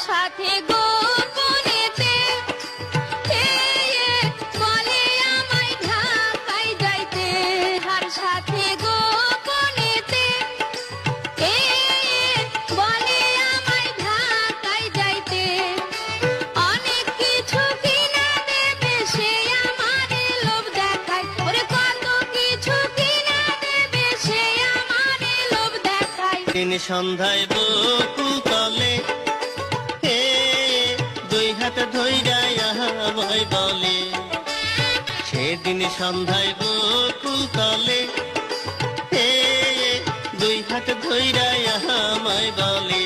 সাথে গোপনেতে বলে আমায় ঢাকায় যাইতে, তার সাথে গোপনেতে বলে আমায় ঢাকায় যাইতে। অনেক কিছু কিনা দেবে সে আমারে লোভ দেখায়, ওরে কত কিছু কিনা দেবে সে আমারে লোভ দেখায়। দিন সন্ধ্যায় বকুল তলে দুই হাত ধইরা আমায় বলে, সেদিন সন্ধ্যায় বকুল তলে দুই হাত ধইরা আমায় বলে।